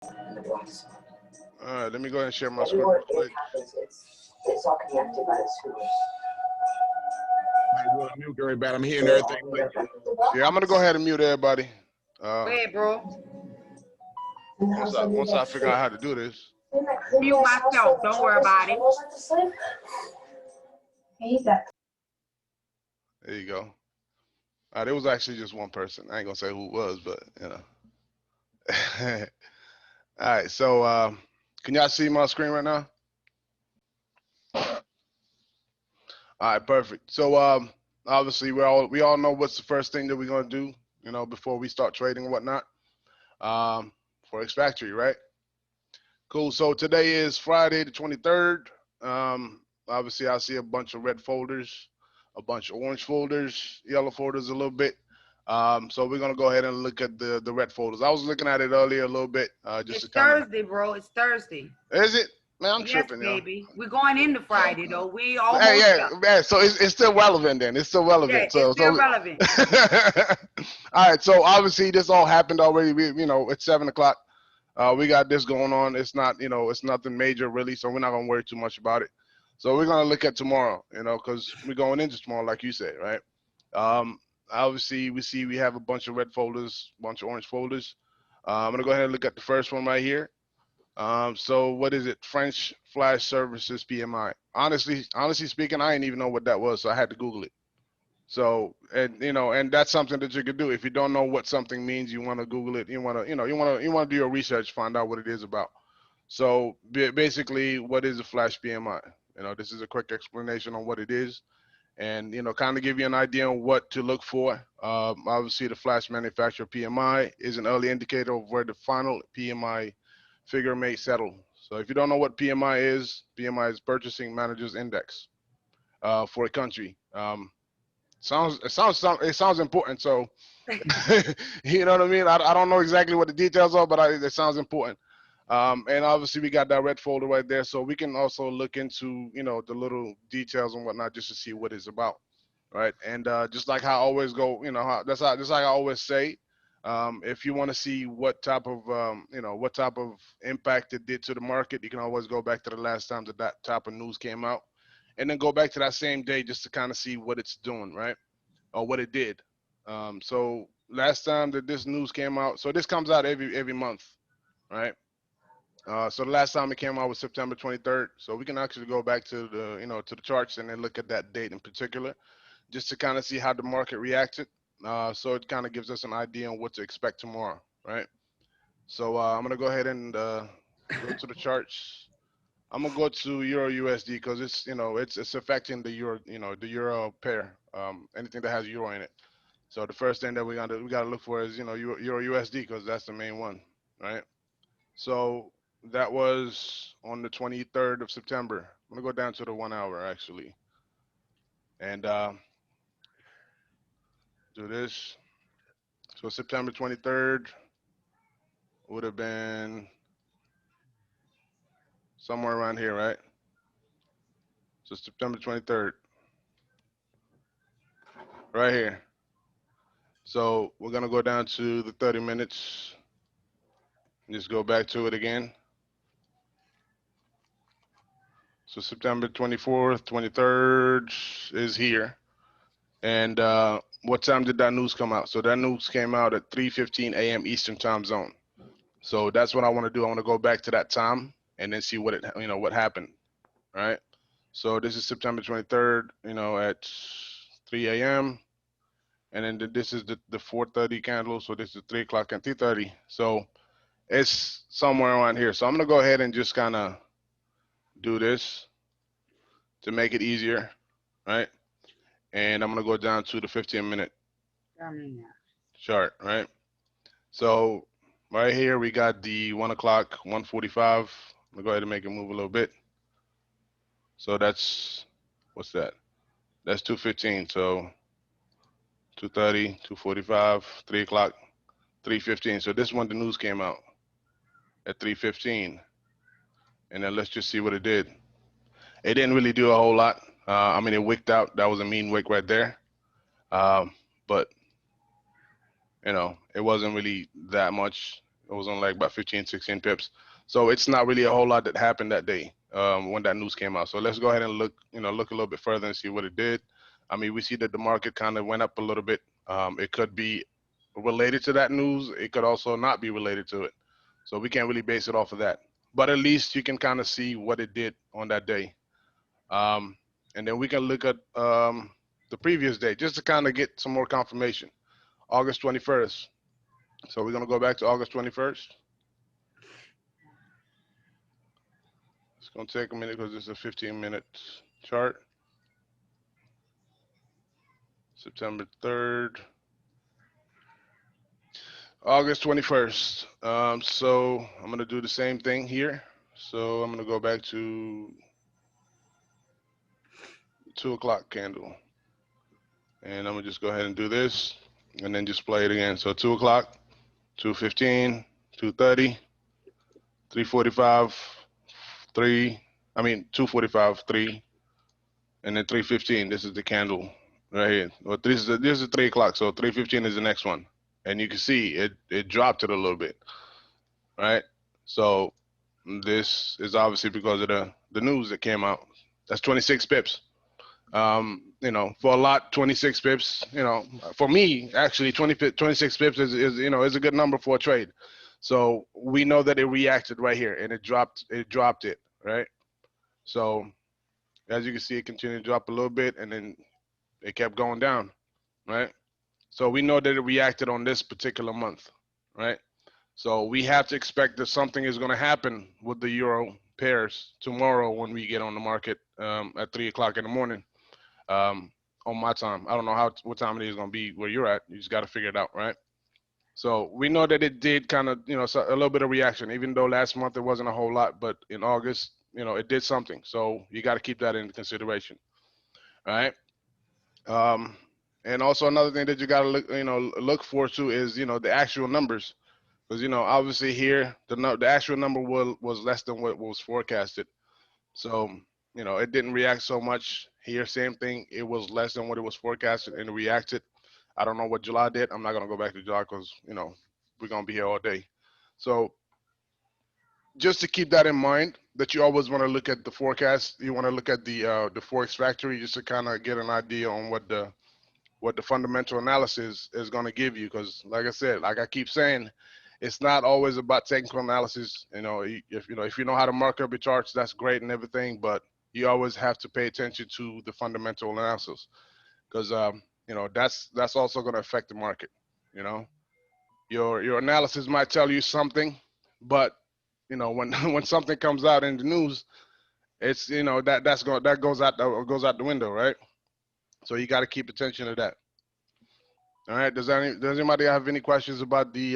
All right, let me go ahead and share my screen real quick. It's all connected by the sewers. I go to mute very bad. I'm hearing everything. Yeah, I'm gonna go ahead and mute everybody. Go ahead, bro. Once I figure out how to do this. Mute myself. Don't worry about it. There you go. There was actually just one person. I ain't gonna say who it was, but you know. All right, so can y'all see my screen right now? All right, perfect. So obviously we all know what's the first thing that we're gonna do, you know, before we start trading and whatnot. Forex Factory, right? Cool. So today is Friday the 23rd. Obviously I see a bunch of red folders, a bunch of orange folders, yellow folders a little bit. So we're gonna go ahead and look at the red folders. I was looking at it earlier a little bit. It's Thursday, bro. It's Thursday. Is it? Man, I'm yes, tripping, baby. We're going into Friday though. We almost. Hey, yeah. So it's still relevant then. It's still relevant. Yeah, it's still relevant. All right. So obviously this all happened already. You know, it's 7 o'clock. We got this going on. It's not, you know, it's nothing major really. So we're not gonna worry too much about it. So we're gonna look at tomorrow, you know, because we're going into tomorrow, like you said, right? Obviously we have a bunch of red folders, bunch of orange folders. I'm gonna go ahead and look at the first one right here. So what is it? French Flash Services PMI. Honestly speaking, I didn't even know what that was, so I had to Google it. So, and you know, and that's something that you could do. If you don't know what something means, you want to Google it. You want to do your research, find out what it is about. So basically, what is a Flash PMI? You know, this is a quick explanation on what it is, and you know, kind of give you an idea on what to look for. Obviously, the Flash Manufacturer PMI is an early indicator of where the final PMI figure may settle. So if you don't know what PMI is Purchasing Managers Index for a country. It sounds important. So you know what I mean? I don't know exactly what the details are, but it sounds important. And obviously we got that red folder right there, so we can also look into, you know, the little details and whatnot just to see what it's about, right? And just like how I always go, you know, that's how I always say. If you want to see what type of what type of impact it did to the market, you can always go back to the last time that type of news came out, and then go back to that same day just to kind of see what it's doing, right, or what it did. So last time that this news came out, so this comes out every month, right? So the last time it came out was September 23rd. So we can actually go back to the charts and then look at that date in particular, just to kind of see how the market reacted. So it kind of gives us an idea on what to expect tomorrow, right? So I'm gonna go ahead and go to the charts. I'm gonna go to Euro USD because it's affecting the euro, the euro pair, anything that has euro in it. So the first thing that we gotta look for is Euro USD because that's the main one, right? So that was on the 23rd of September. I'm gonna go down to the 1 hour actually, and do this. So September 23rd would have been somewhere around here, right? So September 23rd, right here. So we're gonna go down to the 30 minutes. Just go back to it again. So September 24th, 23rd is here. And what time did that news come out? So that news came out at 3:15 a.m. Eastern Time Zone. So that's what I want to do. I want to go back to that time and then see what happened, right? So this is September 23rd, at 3 a.m. And then this is the 4:30 candle. So this is 3 o'clock and 3:30. So it's somewhere around here. So I'm gonna go ahead and just kind of do this to make it easier, right? And I'm gonna go down to the 15-minute chart, right? So right here we got the 1 o'clock, 1:45. I'm gonna go ahead and make it move a little bit. So that's, what's that? That's 2:15. So 2:30, 2:45, 3 o'clock, 3:15. So this one, the news came out at 3:15. And then let's just see what it did. It didn't really do a whole lot. I mean, it wicked out. That was a mean wick right there. But it wasn't really that much. It was only like about 15, 16 pips. So it's not really a whole lot that happened that day when that news came out. So let's go ahead and look, look a little bit further and see what it did. I mean, we see that the market kind of went up a little bit. It could be related to that news. It could also not be related to it. So we can't really base it off of that. But at least you can kind of see what it did on that day. Um, and then we can look at the previous day just to kind of get some more confirmation. August 21st. So we're going to go back to August 21st. It's going to take a minute because it's a 15-minute chart. September 3rd. August 21st. So I'm going to do the same thing here. So I'm going to go back to 2 o'clock candle. And I'm going to just go ahead and do this and then just play it again. So 2 o'clock, 2:15, 2:30, 3:45, 2:45, 3, and then 3:15. This is the candle right here. Well, this is 3 o'clock, so 3:15 is the next one. And you can see it dropped it a little bit, right? So this is obviously because of the news that came out. That's 26 pips. For a lot, 26 pips, for me, actually 26 pips is a good number for a trade. So we know that it reacted right here and it dropped it, right? So as you can see, it continued to drop a little bit and then it kept going down, right? So we know that it reacted on this particular month, right? So we have to expect that something is going to happen with the euro pairs tomorrow when we get on the market at 3 o'clock in the morning. On my time. I don't know what time it is going to be where you're at. You just got to figure it out, right? So we know that it did kind of, a little bit of reaction, even though last month it wasn't a whole lot, but in August, it did something. So you got to keep that into consideration, all right? And also another thing that you got to look for too is, the actual numbers, because obviously here the actual number was less than what was forecasted. So, it didn't react so much here. Same thing. It was less than what it was forecasted and it reacted. I don't know what July did. I'm not going to go back to July because, we're going to be here all day. So just to keep that in mind, that you always want to look at the forecast. You want to look at the Forex factory just to kind of get an idea on what the fundamental analysis is going to give you. Because like I said, like I keep saying, it's not always about technical analysis. If you know how to mark up your charts, that's great and everything, but you always have to pay attention to the fundamental analysis because that's also going to affect the market. You know, your analysis might tell you something, but when when something comes out in the news, it's that goes out the window, right? So you got to keep attention to that. All right. Does anybody have any questions about the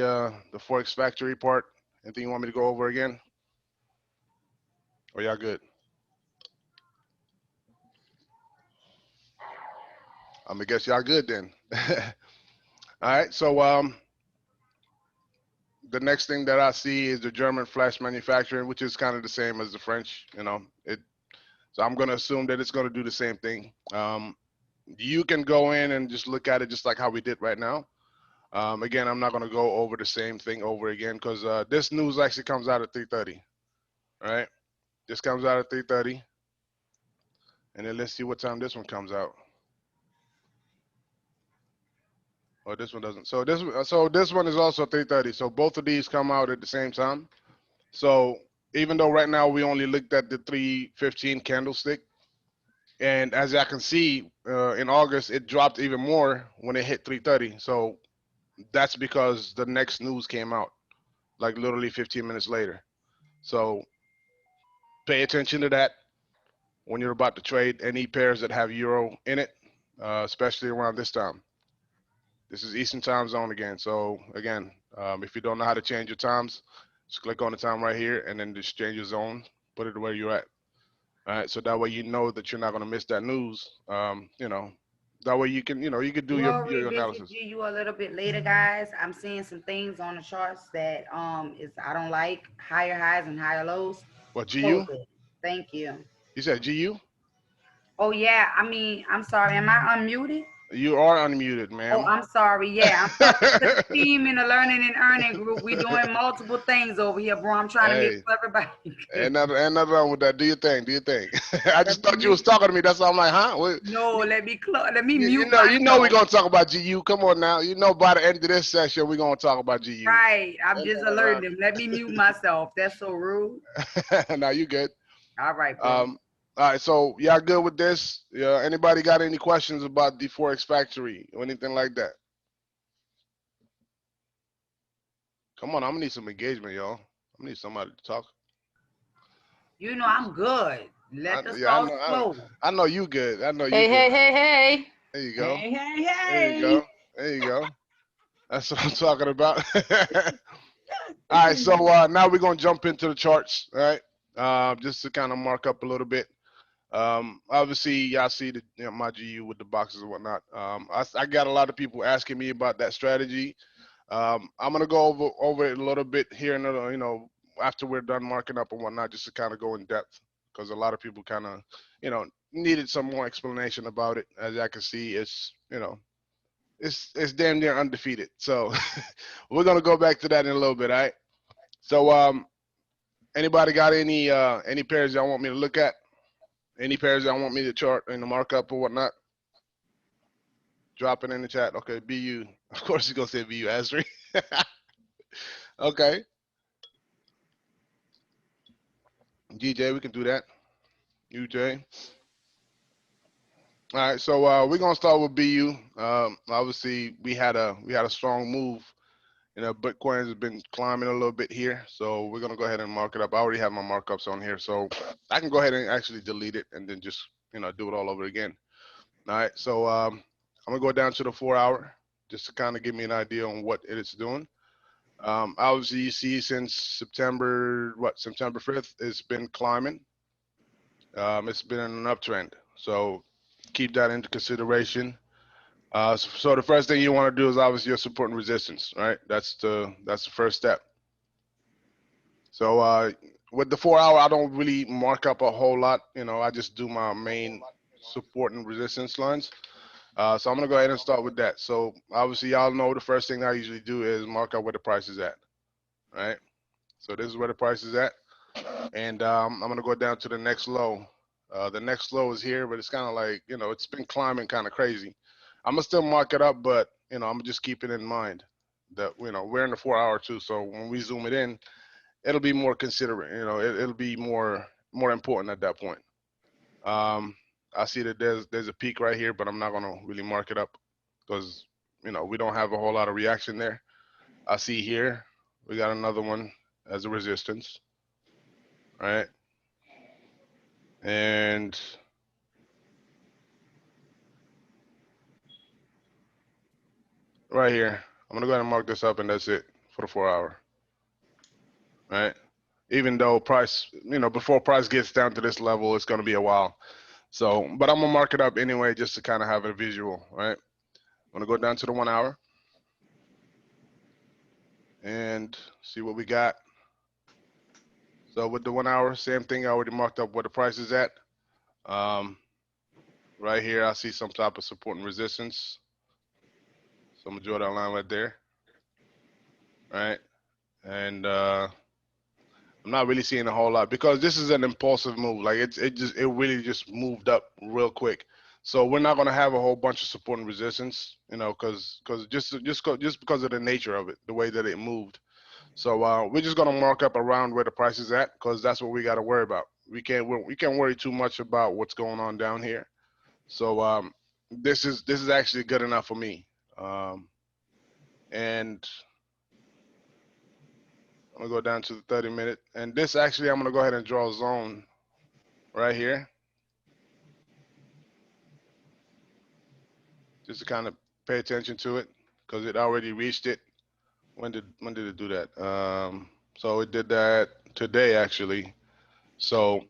Forex factory part? Anything you want me to go over again? Or y'all good? I'm gonna guess y'all good then. All right. So the next thing that I see is the German flash manufacturing, which is kind of the same as the French. So I'm gonna assume that it's gonna do the same thing. You can go in and just look at it just like how we did right now. Again, I'm not gonna go over the same thing over again because this news actually comes out at 3:30. All right. This comes out at 3:30. And then let's see what time this one comes out. Oh, this one doesn't. So this one is also 3:30. So both of these come out at the same time. So even though right now we only looked at the 3:15 candlestick, and as I can see in August it dropped even more when it hit 3:30. So that's because the next news came out like literally 15 minutes later. So pay attention to that when you're about to trade any pairs that have euro in it, especially around this time. This is Eastern time zone again. So again, if you don't know how to change your times, just click on the time right here and then just change your zone, put it where you're at. All right. So that way you know that you're not going to miss that news. That way you can do We'll your revisit analysis. GU a little bit later, guys. I'm seeing some things on the charts that is I don't like higher highs and higher lows. What, Close GU? it. Thank you. You said GU? Oh yeah, I mean, I'm sorry. Am I unmuted? You are unmuted, Oh, ma'am. I'm sorry. Yeah, I'm talking to the team in the learning and earning group. We doing multiple things over here, bro. I'm trying to make Hey, sure everybody good. ain't nothing wrong with that. Do your thing. Do your thing. I Let just me thought you was mute. talking to me. That's why I'm like, huh? What, No, you, let me mute you know we're myself. gonna talk about GU. Come on now. You know by the end of this session we're gonna talk about GU. Right. I'm Ain't just no way alerting around them. Let me mute myself. That's so rude. it. Now you good. All right, bro. Um, all right, so y'all good with this? Yeah. Anybody got any questions about the Forex Factory or anything like that? Come on, I'm gonna need some engagement, y'all. I'm gonna need somebody to talk. You know I'm good. Let the Yeah, sauce flow. I know you good. I know you Hey, good. hey, hey, hey. There you go. Hey, hey, There you hey. go. There you go. That's what I'm talking about. All right, so now we're gonna jump into the charts. All right, just to kind of mark up a little bit. Obviously, y'all see the my GU with the boxes and whatnot. I got a lot of people asking me about that strategy. I'm gonna go over it a little bit here and after we're done marking up and whatnot, just to kind of go in depth because a lot of people kind of needed some more explanation about it. As I can see, it's damn near undefeated. So we're gonna go back to that in a little bit. All right. So anybody got any pairs y'all want me to look at? Any pairs y'all want me to chart in the markup or whatnot? Drop it in the chat. Okay, BU. Of course, you're gonna say BU Asri. Okay, GJ, we can do that. UJ. All right, so we're gonna start with BU. Obviously, we had a strong move. Bitcoin has been climbing a little bit here, so we're gonna go ahead and mark it up. I already have my markups on here, so I can go ahead and actually delete it and then just do it all over again. All right, so I'm gonna go down to the 4 hour just to kind of give me an idea on what it is doing. Obviously, you see since September 5th, it's been climbing. It's been in an uptrend, so keep that into consideration. So the first thing you want to do is obviously your support and resistance, right? That's the first step. So with the 4 hour, I don't really mark up a whole lot. I just do my main support and resistance lines. So I'm gonna go ahead and start with that. So obviously, y'all know the first thing I usually do is mark out where the price is at, right? So this is where the price is at, and I'm gonna go down to the next low. The next low is here, but it's kind of like it's been climbing kind of crazy. I'm gonna still mark it up, but I'm just keeping in mind that we're in the 4 hour too. So when we zoom it in, it'll be more considerate. It'll be more important at that point. Um, I see that there's a peak right here, but I'm not gonna really mark it up because we don't have a whole lot of reaction there. I see here we got another one as a resistance, right? And right here, I'm gonna go ahead and mark this up, and that's it for the 4 hour, right? Even though price, before price gets down to this level, it's gonna be a while. So, but I'm gonna mark it up anyway, just to kind of have a visual, right? I'm gonna go down to the 1 hour and see what we got. So with the 1 hour, same thing. I already marked up where the price is at. Um, right here, I see some type of support and resistance. So I'm gonna draw that line right there, right? And I'm not really seeing a whole lot because this is an impulsive move. Like it really just moved up real quick. So we're not gonna have a whole bunch of support and resistance, because just because of the nature of it, the way that it moved. So we're just gonna mark up around where the price is at because that's what we got to worry about. We can't worry too much about what's going on down here. So this is actually good enough for me. And I'm gonna go down to the 30 minute. And this actually I'm gonna go ahead and draw a zone right here just to kind of pay attention to it because it already reached it. When did it do that? So it did that today actually. So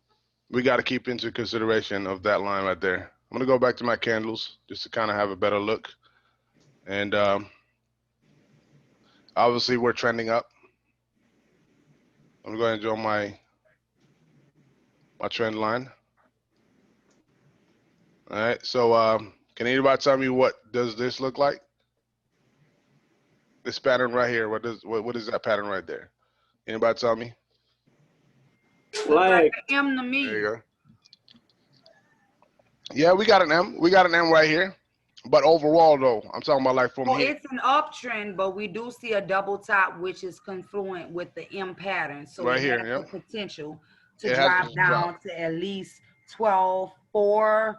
we got to keep into consideration of that line right there. I'm gonna go back to my candles just to kind of have a better look. And obviously we're trending up. I'm gonna go ahead and draw my trend line. All right. So Can anybody tell me what does this look like? This pattern right here. What is that pattern right there? Anybody tell me? Look like Flag. an M to There you me. go. Yeah, we got an M. We got an M right here. But overall, though, I'm talking about like from Well, here, it's an uptrend, but we do see a double top, which is confluent with the M pattern. So right it here. has the Yep. potential to It has drop to drop. down to at least 12.4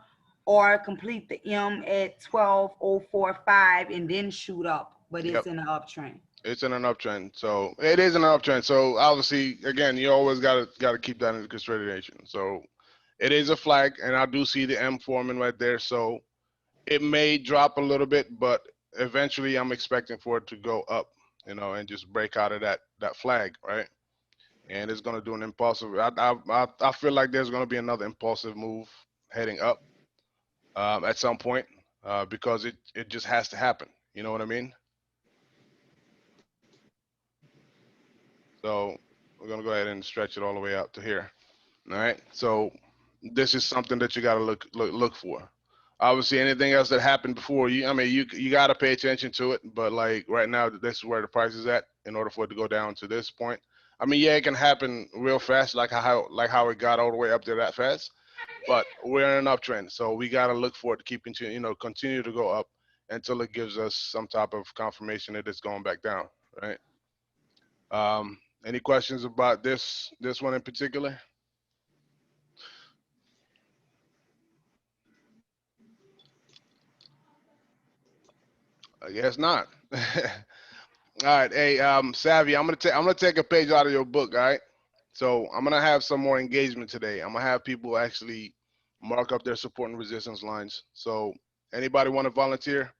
or complete the M at 12.045 and then shoot up. But Yep. it's in an uptrend. It's in an uptrend. So it is in an uptrend. So obviously, again, you always gotta keep that into consideration. So it is a flag, and I do see the M forming right there. So it may drop a little bit, but eventually I'm expecting for it to go up, and just break out of that flag, right? And it's gonna do an impulsive. I feel like there's gonna be another impulsive move heading up at some point because it just has to happen. You know what I mean? So we're gonna go ahead and stretch it all the way out to here. All right. So this is something that you gotta look for. Obviously, anything else that happened before you, I mean, you gotta pay attention to it. But like right now, this is where the price is at. In order for it to go down to this point, I mean, yeah, it can happen real fast, like how it got all the way up there that fast. But we're in an uptrend, so we gotta look for it to continue to go up until it gives us some type of confirmation that it's going back down, right? Any questions about this one in particular? I guess not. All right, hey, Savvy, I'm gonna take a page out of your book. All right, so I'm gonna have some more engagement today. I'm gonna have people actually mark up their support and resistance lines. So anybody want to volunteer?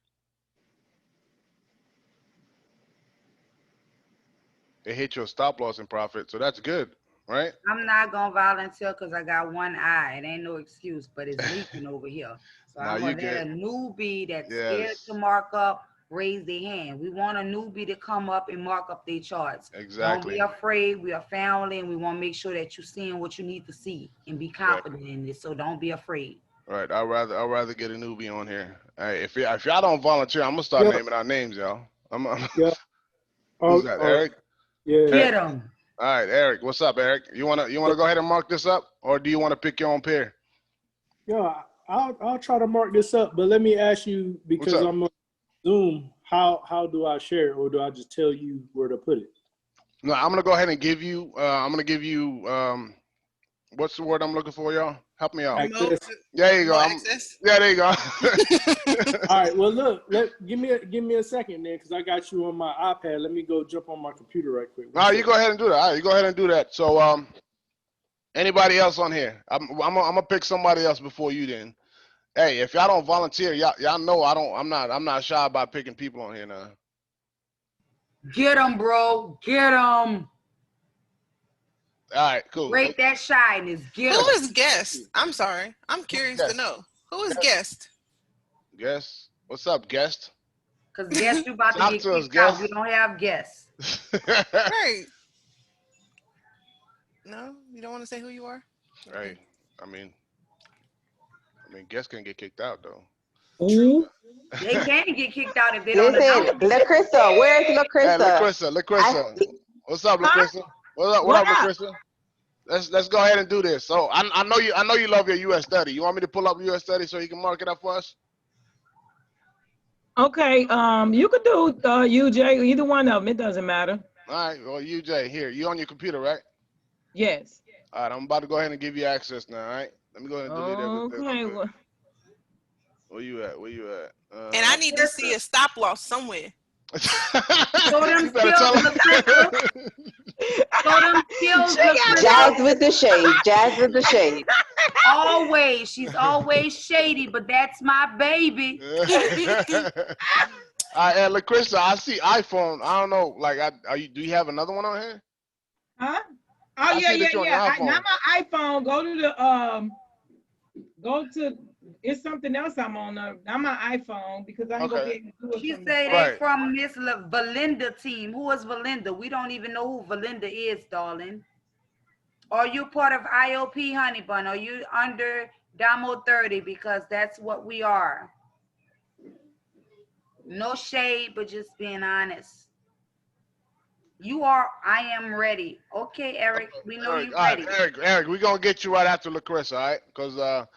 It hit your stop loss in profit, so that's good, right? I'm not gonna volunteer because I got one eye. It ain't no excuse, but it's leaking over here. So Now I'm you gonna let get a newbie that's scared to yes, mark up raise their hand. We want a newbie to come up and mark up their charts. Don't be exactly. afraid. We are family, and we want to make sure that you're seeing what you need to see and be Right, confident in it. So don't be afraid. right. I'd rather get a newbie on here. Hey, if y'all don't volunteer, I'm gonna start Yeah, naming our names, y'all. yeah. Who's All that? right. Eric? Yeah. Eric. Get them. All right, Eric. What's up, Eric? You wanna go ahead and mark this up, or do you want to pick your own pair? Yeah. I'll try to mark this up, but let me ask you What's because up? I'm on Zoom. How do I share it, or do I just tell you where to put it? No, I'm gonna go ahead and give you. I'm gonna give you. What's the word I'm looking for, y'all? Help me out. Access. There you go. Remote access. Yeah, there you go. All right. Well, look. Give me a second then, because I got you on my iPad. Let me go jump on my computer right quick. All right, you go ahead and do that. All right, you go ahead and do that. So, anybody else on here? I'm gonna pick somebody else before you. Then, hey, if y'all don't volunteer, y'all know I don't. I'm not shy about picking people on here now. Get them, bro. Get them. All right, cool. Break that shyness. Get Who them. is guest? I'm sorry. I'm curious to Guest, know. Who is guest? guest. What's up, guest? Because guess you about to Talk get to us, kicked out. We guest. don't have guests. Right. No, you don't want to say who you are? Hey, Okay. I mean, guests can get kicked out though. True. Ooh. They can get kicked out if they don't Listen, announce it. LaCrystal, where's Hey, LaCrystal? LaCrissa, I LaCrissa. What's up, Huh? LaCrissa? What up, What up? LaCrissa? Let's go ahead and do this. So I know you love your U.S. study. You want me to pull up U.S. study so you can mark it up for us? Okay, you could do UJ, either one of them. It doesn't matter. All right. Well, UJ, here. You on your computer, right? Yes. All right. I'm about to go ahead and give you access now. All right. Let me go ahead and delete everything real Okay. quick. Well, Where you at? Where you at? And I need to see a stop loss somewhere. Show them You better skills, tell her. LaCrystal. Show them skills, she got Jazz LaCrystal. with the shade. Jazz with the shade. Always. She's always shady, but that's my baby. All right, and LaCrystal, I see iPhone. I don't know. Like, do you have another one on here? Huh? Oh I yeah, see that yeah, you're on your yeah. iPhone. Not my iPhone. Go to the go to. It's something else I'm on. Not my iPhone because I ain't gonna be Okay. able to do it She from the say phone. they Right. from Miss Valinda team. Who is Valinda? We don't even know who Valinda is, darling. Are you part of IOP, honey bun? Are you under Damo 30? Because that's what we are. No shade, but just being honest. I am ready. Okay, Eric, we know Eric, you all right, ready. Eric, we're gonna get you right after Lucressa, all right? Because I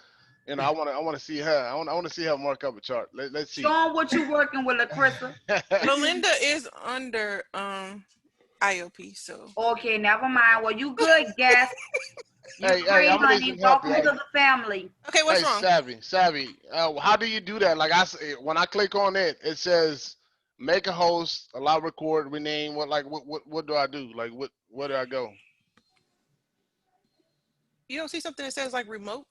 wanna see her. I wanna see her mark up a chart. Let's see. Show them what you working with, LaCrissa. Belinda is under IOP, so Okay, never mind. Well, you good, guest. You Hey, great, I'm gonna need honey. some help, Welcome y'all. to the family. okay. What's Hey, wrong? Savvy. How do you do that? Like when I click on it, it says make a host, allow record, rename. What do I do? Like where do I go? You don't see something that says like remote?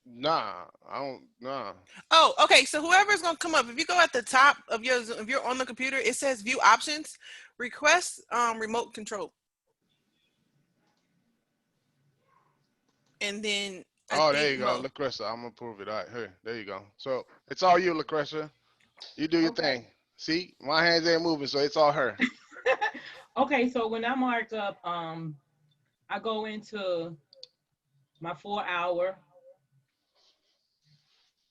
Nah, I don't. Nah. Oh, okay. So whoever's gonna come up, if you go at the top of your, if you're on the computer, it says view options, request remote control, and then I Oh, there think you go, Mo. Lucressa. I'm gonna prove it. All right, here, there you go. So it's all you, Lucressa. You do your Okay. thing. See, my hands ain't moving, so it's all her. Okay, so when I mark up, I go into my 4 hour.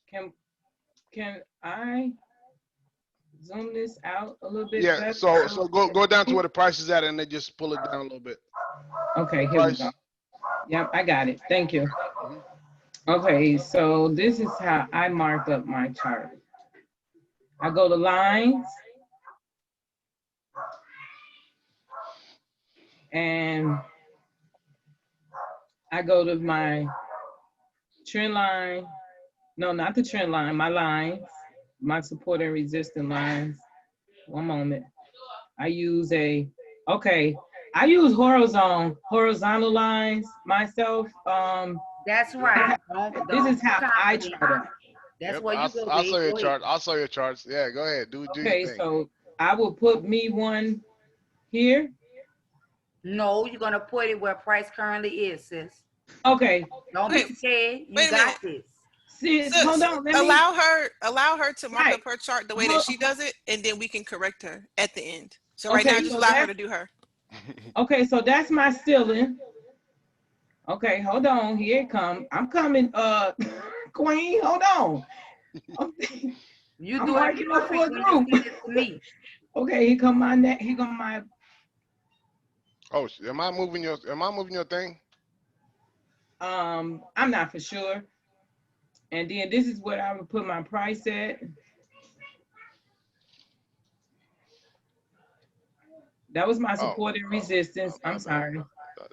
Can I zoom this out a little bit Yeah. better? So go down to where the price is at, and then just pull it down a little bit. Okay, here we go. Price. Yep, I got it. Thank you. Mhm. Okay, so this is how I mark up my chart. I go to lines, and I go to my trend line. No, not the trend line, my lines, my support and resistance lines. One moment. I use I use horizontal lines myself. That's right. This Don't is be how I confident. chart up. That's Yep. where you go, I'll babe. show you a Go ahead. chart. I'll show you charts. Yeah. Go ahead. Do your Okay, thing. so I will put me one here. No, you're gonna put it where price currently is, sis. Okay, Don't Okay, be scared. You wait a minute. got this. sis, So, hold so on. Let me. allow her to mark Right. up her chart the way that Hold, she does it, and then we can correct her at the end. So right now, okay, just so allow her to that's do her. that's my ceiling. Okay, hold on. Here it come. I'm coming, Queen. Hold on. You I'm do it marking up for perfect a when you group. send it to me. Okay, here come my neck. Here come my. Oh, am I moving your? Am I moving your thing? I'm not for sure. And then this is what I would put my price at. That was my Oh, support and resistance. my I'm bad. sorry.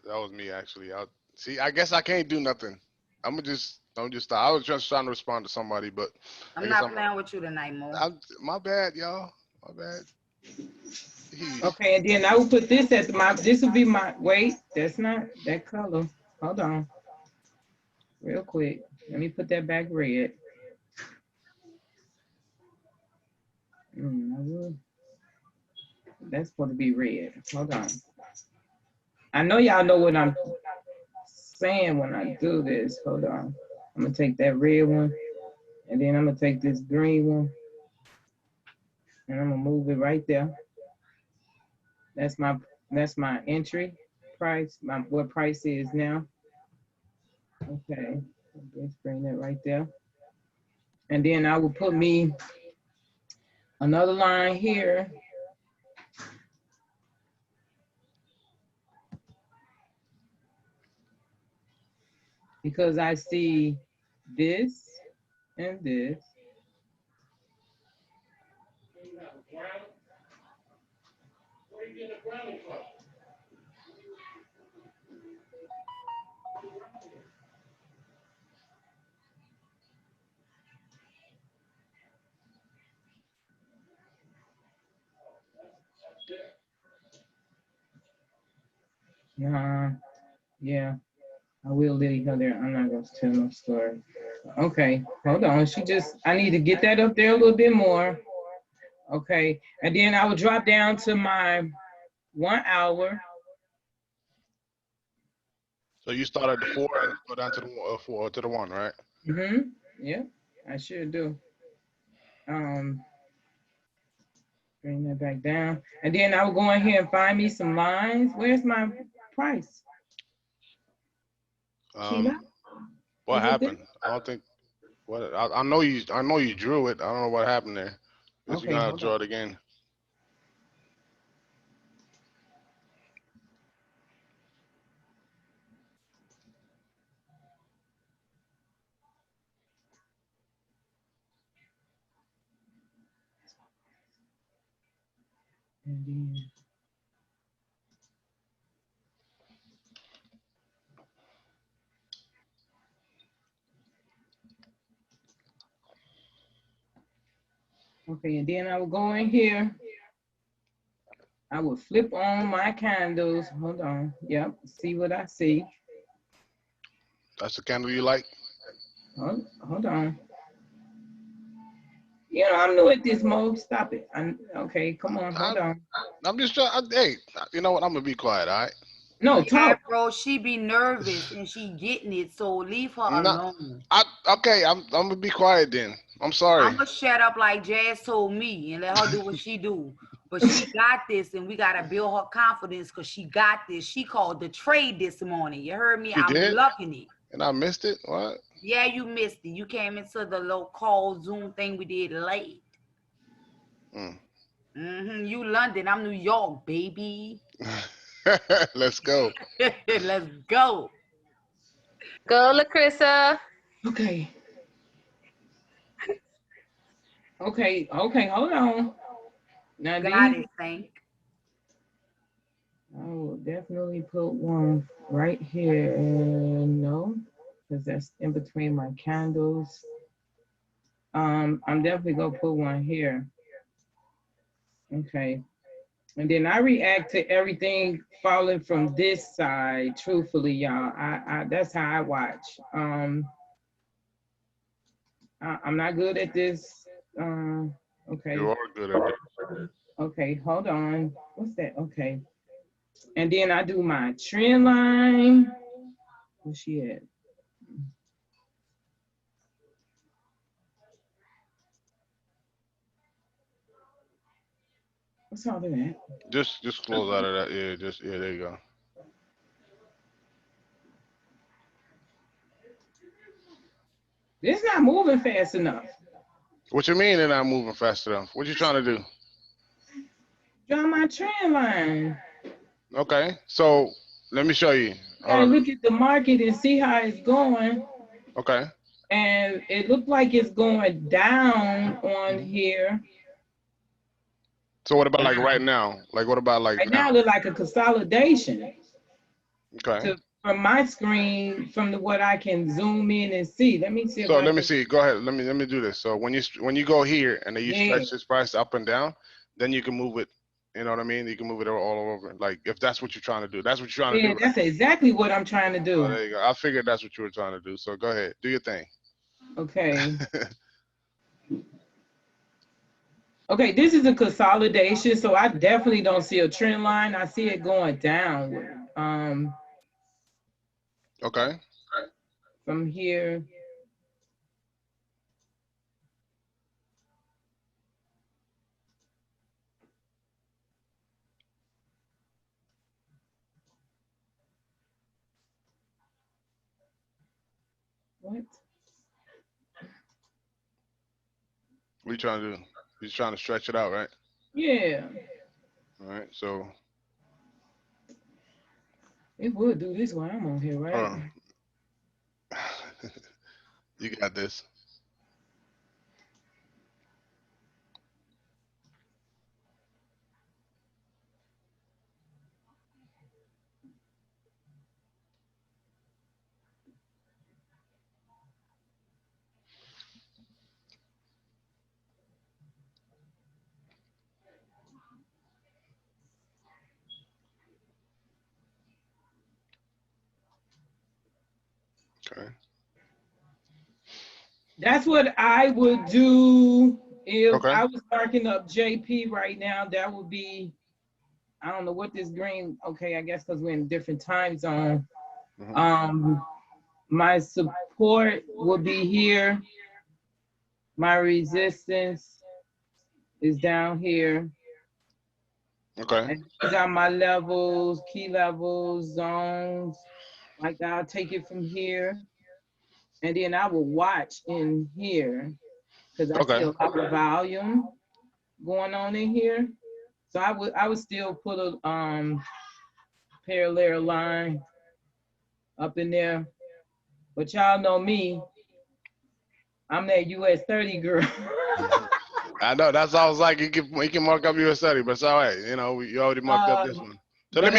That was me actually. See. I guess I can't do nothing. I'm just stop. I was just trying to respond to somebody, but I I'm guess not playing with you tonight, Mo. my bad, y'all. My bad. Jeez. Okay, and then I will put this at my. This will be my. Wait, that's not that color. Hold on, real quick. Let me put that back red. I will. That's supposed to be red. Hold on. I know y'all know what I'm saying when I do this. Hold on. I'm gonna take that red one, and then I'm gonna take this green one, and I'm gonna move it right there. That's my entry price. What price is now. Okay. Let's bring that right there. And then I will put me another line here. Because I see this and this. Nah, yeah, I will leave her there. I'm not gonna tell no story. Okay, hold on. I need to get that up there a little bit more. Okay, and then I will drop down to my 1 hour. So you start at the 4 and go down to the 4 to the 1, right? Yeah, I sure do. Bring that back down. And then I will go in here and find me some lines. Where's my price? Sheila? What Is it this? happened? I don't think. What I know you drew it. I don't know what happened there. Because you're Okay, gonna have hold to draw on. it again. And then, okay, and then I will go in here. I will flip on my candles. Hold on. Yep. See what I see. That's the candle you like? Hold on. You know, I'm new at this mode. Stop it. Okay, come on. Hold on. I'm just trying. Hey, you know what? I'm gonna be quiet. All right. No, Yeah, talk. bro, she be nervous and she getting it, so leave her No, alone. okay. I'm gonna be quiet then. I'm sorry. I'm gonna shut up like Jazz told me and let her do what she do. But she got this, and we gotta build her confidence because she got this. She called the trade this morning. You heard me? She I'm did, loving it. and I missed it. What? Yeah, you missed it. You came into the little call Zoom thing we did late. Mm. You London, I'm New York, baby. Let's go. Let's go. Go, LaCrissa. Okay. Okay. Hold on. Now Got these, it, Saint. I will definitely put one right here. And no, because that's in between my candles. I'm definitely gonna put one here. Okay. And then I react to everything falling from this side. Truthfully, y'all, I that's how I watch. I'm not good at this. Okay. You are good at this. Okay, hold on. What's that? Okay. And then I do my trend line. Where's she at? What's all of that? Just close out of that. Yeah, there you go. This not moving fast enough. What you mean they're not moving fast enough? What you trying to do? Draw my trend line. Okay, so let me show you. You gotta look at the market and see how it's going. Okay. And it looked like it's going down on here. So what about like right now? Like what about like Right now? now, it look like a consolidation. Okay. From my screen, from what I can zoom in and see. Let me see if So I let me can. see. Go ahead. Let me do this. So when you go here and then you Yeah. stretch this price up and down, then you can move it. You know what I mean? You can move it all over. Like if that's what you're trying to do. That's what you're trying to Yeah, do, right? that's exactly what I'm trying to Oh, do. there you go. I figured that's what you were trying to do. So go ahead. Do your thing. Okay. Okay, this is a consolidation, so I definitely don't see a trend line. I see it going downward. Okay. From here. What? What you trying to do? You're trying to stretch it out, right? Yeah. All right. So It would do this while I'm on here, right? hold on. You got this. Okay. That's what I would do if Okay. I was marking up JP right now. That would be, I don't know what this green, okay, I guess because we're in different time zone. Mhm. My support will be here. My resistance is down here. Okay. And these are my levels, key levels, zones. Like I'll take it from here. And then I will watch in here because I see Okay. a lot of volume. going on in here. So I would still put a parallel line up in there. But y'all know me, I'm that US 30 girl. I know. That's all I was like. You can mark up your study, but it's all right. You know, you already marked up this one. So But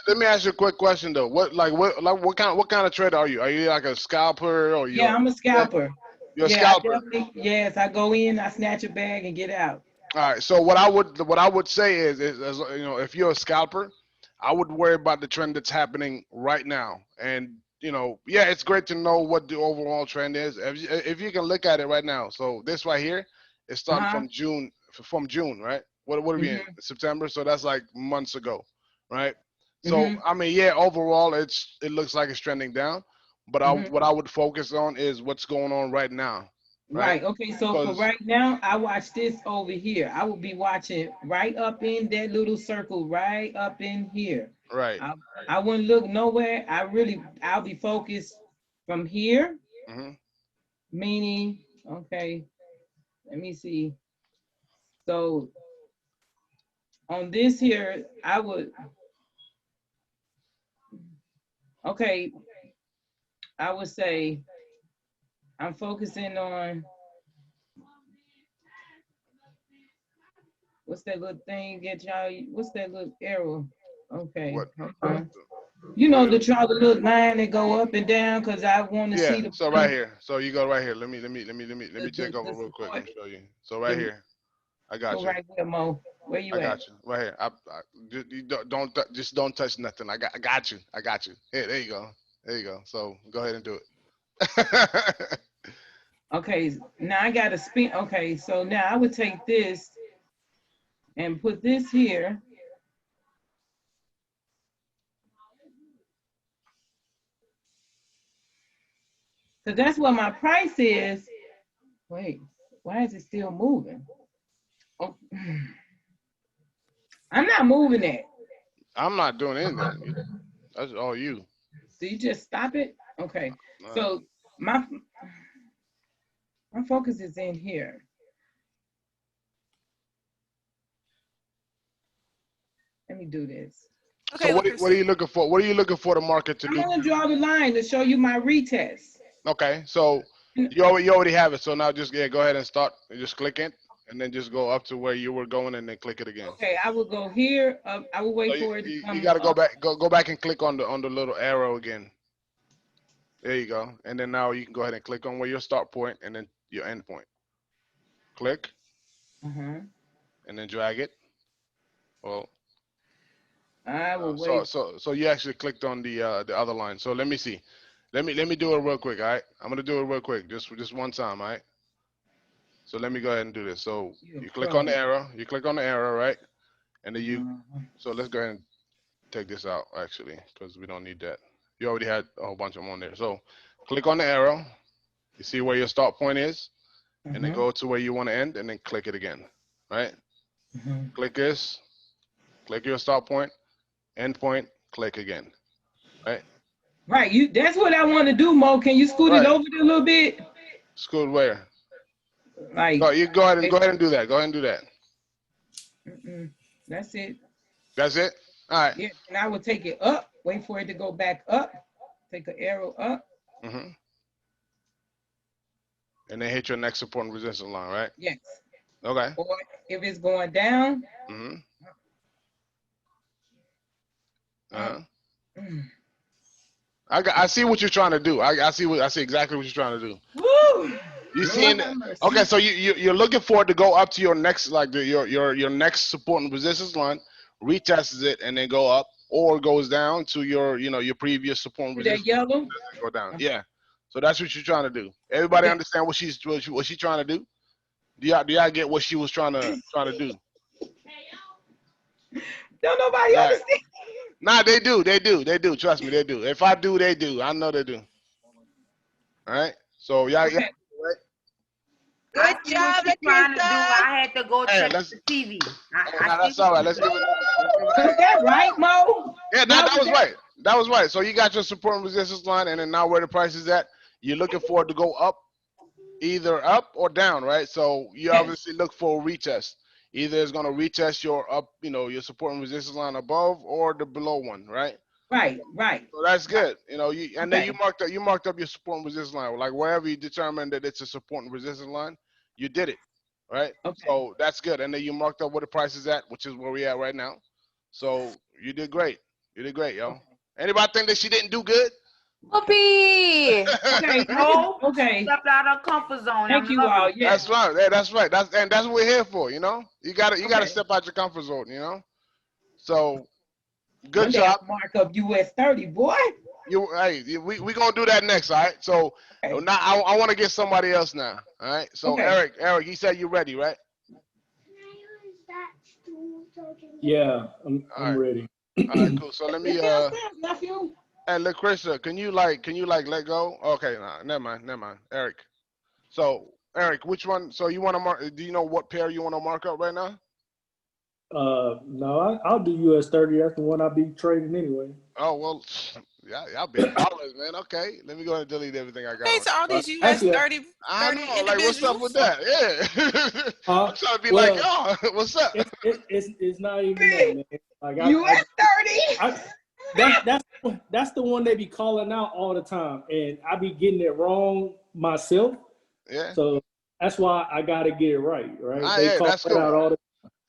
let me ask you a quick question though. What kind of trader are you? Are you like a scalper or you? yeah, I'm a scalper. You're a Yeah, scalper. yes, I go in, I snatch a bag and get out. All right. So what I would say is you know, if you're a scalper, I would worry about the trend that's happening right now. And you know, yeah, it's great to know what the overall trend is. If you can look at it right now. So this right here is starting Uh-huh. from June, right? What are we in? Mhm. September. So that's like months ago, right? So Mhm. I mean, yeah, overall it looks like it's trending down. But Mhm. what I would focus on is what's going on right now, right? Right. Okay. So for Because right now, I watch this over here. I will be watching right up in that little circle, right up in here. right. I, I wouldn't look nowhere. I'll be focused from here, Hmm. meaning, okay, let me see. So on this here, okay, I would say I'm focusing on, what's that little thing get y'all, what's that little arrow? Okay, What? hold on. You know, to try the little line that go up and down, because I want to see Yeah. So right here. So you go right here. Let me take over the real quick support. and show you. So right here, I got Go you. right there, Mo. Where I you at? got you right here. You just don't touch nothing. I got you. I got you. Here, there you go. There you go. So go ahead and do it. Okay, now I got to spin. Okay, so now I would take this and put this here. Because that's what my price is. Wait, why is it still moving? Oh, I'm not moving it. I'm not doing anything. That's all you. So you just stop it? Okay. All right. So my focus is in here. Let me do this. So Okay, look, what are you looking for? What are you looking for the market to I'm do? gonna draw the line to show you my retest. Okay. So you already have it. So now just go ahead and start. And just click it, and then just go up to where you were going, and then click it again. Okay, I will go here. I will So wait for it to you come got to up. go back and click on the little arrow again. There you go. And then now you can go ahead and click on where your start point and then your end point. Click Uh-huh. and then drag it. Well, I will wait. so you actually clicked on the other line. So let me see. Let me do it real quick. All right. I'm gonna do it real quick, just one time. All right. So let me go ahead and do this. So You you a click on pro. the arrow. You click on the arrow, right? And then you. Uh-huh. So let's go ahead and take this out actually, because we don't need that. You already had a whole bunch of them on there. So click on the arrow. You see where your start point is, and then Uh-huh. go to where you want to end, and then click it again. Right? Uh-huh. Click this. Click your start point, end point. Click again. Right? Right, that's what I want to do, Mo. Can you scoot it Right. over there a little bit? Scoot where? Like, Go. You go ahead and do that. Go ahead and do that. mm-mm. That's it. That's it. All right. Yeah, and I will take it up, wait for it to go back up, take an arrow up. Mm-hmm. And then hit your next support and resistance line, right? Yes. Okay. Or if it's going down, Mm-hmm. uh, Uh-huh. mm. I see what you're trying to do. I see exactly what you're trying to do. Woo! You Lord seeing? have mercy. Okay, so you're looking for it to go up to your next your next support and resistance line, retests it, and then go up, or goes down to your previous support and See that resistance yellow? line, and go down. Yeah. So that's what you're trying to do. Everybody Yeah. understand what she's trying to do? Do y'all get what she was trying to do? Don't nobody All right. understand. Nah, they do. Trust me, they do. If I do, they do. I know they do. All right. So y'all Okay. I good see what job, she's trying to do. Lakisa. I had to go Hey, check let's. the TV. Hey, I nah, see that's all right. what Let's she's give doing. it. Let's give it. Was that right, Mo? Yeah, Now that was right. That was right. So you got your support and resistance line, and then now where the price is at, you're looking for it to go up, either up or down, right? So you Yes. obviously look for a retest. Either it's gonna retest your up, your support and resistance line above or the below one, right? Right. So that's good. Then Okay. you marked up your support and resistance line, like wherever you determined that it's a support and resistance line, you did it, right? Okay. So that's good. And then you marked up where the price is at, which is where we at right now. So you did great. You did great, yo. Anybody think that she didn't do good? Whoopee. Okay. No. Okay. Stepped out of her comfort zone. Thank I'm you loving all. it. Yes. That's right. Yeah, that's right. That's what we're here for. You gotta Okay. step out your comfort zone. So good One day job. I'll mark up US 30, boy. We gonna do that next. All right. So Okay. now I want to get somebody else now. All right. So Okay. Eric, you said you're ready, right? Yeah, I'm All right. ready. All right. Cool. So let me It's downstairs, nephew. Hey, look, Krista, can you let go? Okay, nah, never mind. Eric. So Eric, which one? So you want to mark? Do you know what pair you want to mark up right now? No, I'll do US 30. That's the one I'll be trading anyway. Oh well, yeah, y'all big ballers, man. Okay, let me go ahead and delete everything I got Hey, on. to all these US Actually, 30 I know, like, what's up with individuals. that? Yeah, I'm trying to be well, like, oh, what's up? it's not even that, man. Like US 30. that's the one they be calling out all the time, and I be getting it wrong myself. Yeah. So that's why I gotta get it right. They Yeah, call that's it out cool. all the.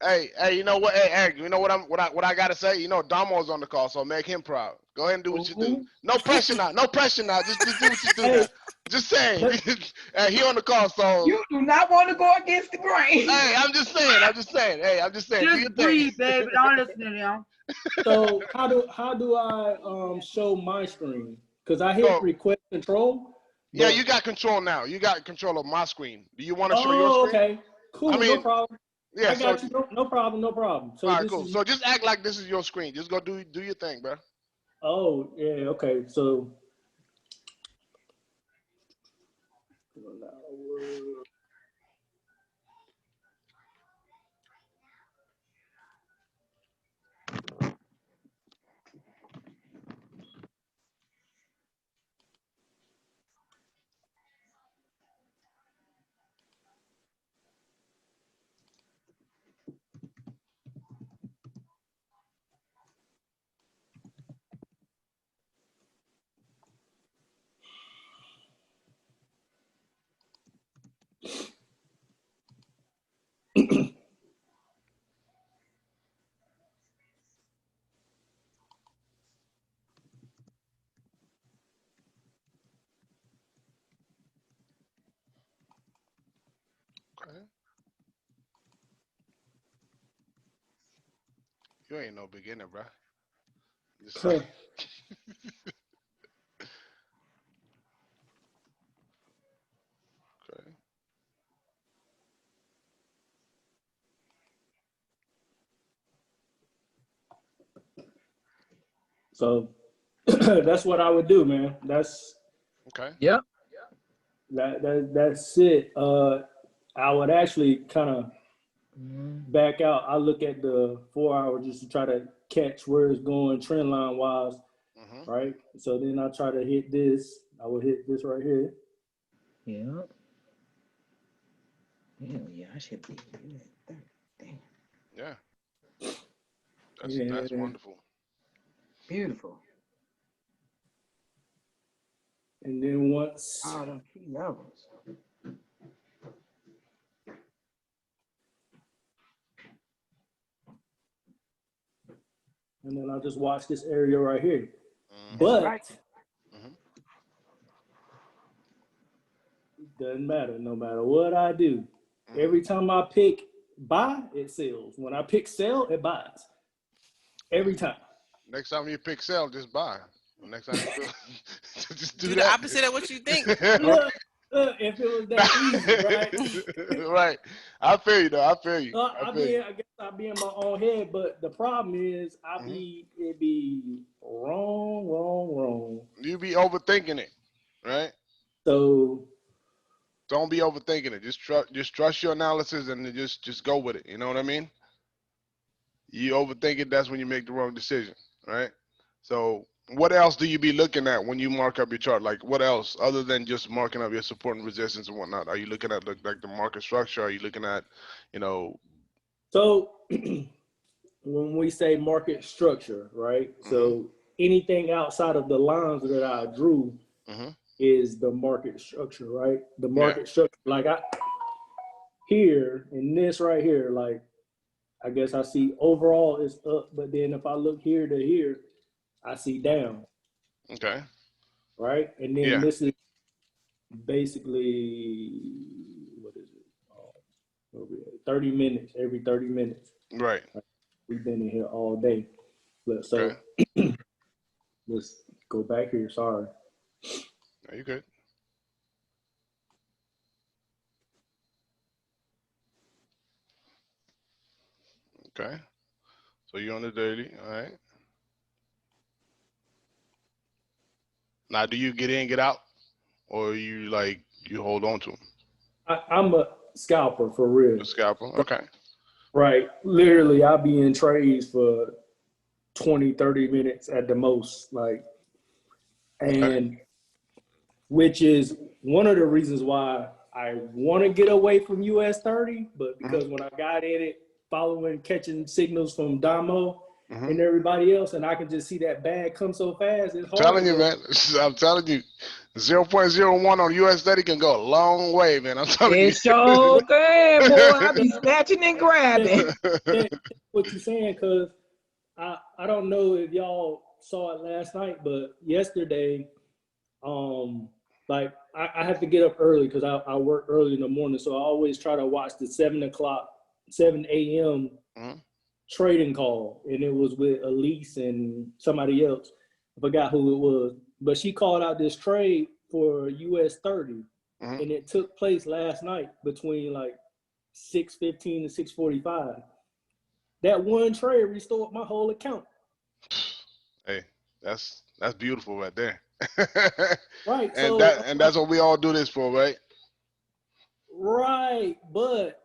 Hey, you know what? Hey, Eric, you know what I gotta say? Damo's on the call, so make him proud. Go ahead and do what you do. No pressure now. No pressure now. Just do what you do Hey, now. Just saying. but- Hey, he on the call, so You do not want to go against the grain. hey, I'm just saying. Hey, I'm just saying. Do your Just thing. breathe, baby. Don't listen to them. So how do I show my screen? Because I hit So request control. yeah, But, you got control now. You got control of my screen. Do you want to show your oh, screen? okay, cool, I no mean, problem. yeah. I So got you. No problem. No problem. So all right, this cool. is. So just act like this is your screen. Just go do your thing, bro. Oh yeah. Okay. So. Okay. You ain't no beginner, bro. Just like, okay. So that's what I would do, man. That's Okay. Yep. that's it. I would actually kind of back out. I look at the 4 hour just to try to catch where it's going trend line wise, Mm-hmm. right? So then I try to hit this. I would hit this right here. Yeah. Yeah, I should be. Damn. Yeah. That's wonderful. Beautiful. And then once All them key levels. and then I just watch this area right here. Mm-hmm. But Right. Mm-hmm. doesn't matter. No matter what I do, Mm-hmm. every time I pick buy, it sells. When I pick sell, it buys. Every time. Next time you pick sell, just buy. Next time you do, just do Do that. the opposite of what you think. Look, if it was that easy, right? Right. I feel you though. I feel you. I guess I be in my own head, but the problem is it be wrong. You be overthinking it, right? So Don't be overthinking it. Just trust your analysis and then just go with it. You know what I mean? You overthink it, that's when you make the wrong decision, right? So what else do you be looking at when you mark up your chart? Like what else other than just marking up your support and resistance and whatnot? Are you looking at like the market structure? Are you looking at, you know, So when we say market structure, right? So anything outside of the lines that I drew is the market structure, right? The market structure, like here in this right here, like I guess I see overall is up, but then if I look here to here, I see down. Okay. Right? And then this is basically, what is it? 30 minutes, every 30 minutes. Right. We've been in here all day. So let's go back here. Sorry. Are you good? Okay. So you're on the daily, all right. Now, do you get in, get out, or you hold on to them? I'm a scalper for real. A scalper, okay. Right. Literally, I'll be in trades for 20, 30 minutes at the most. And which is one of the reasons why I want to get away from US 30, but because when I got in it, catching signals from Damo and everybody else, and I can just see that bag come so fast, it's hard. I'm telling you, man. I'm telling you, 0.01 on US 30 can go a long way, man. I'm telling you. It's so good, boy. I be snatching and grabbing. What you're saying, because I don't know if y'all saw it last night, but yesterday, I have to get up early because I work early in the morning, so I always try to watch the 7 a.m. trading call, and it was with Elise and somebody else. I forgot who it was, but she called out this trade for US 30, and it took place last night between 6:15 and 6:45. That one trade restored my whole account. Hey, that's beautiful right there. Right. And that's what we all do this for, right? Right, but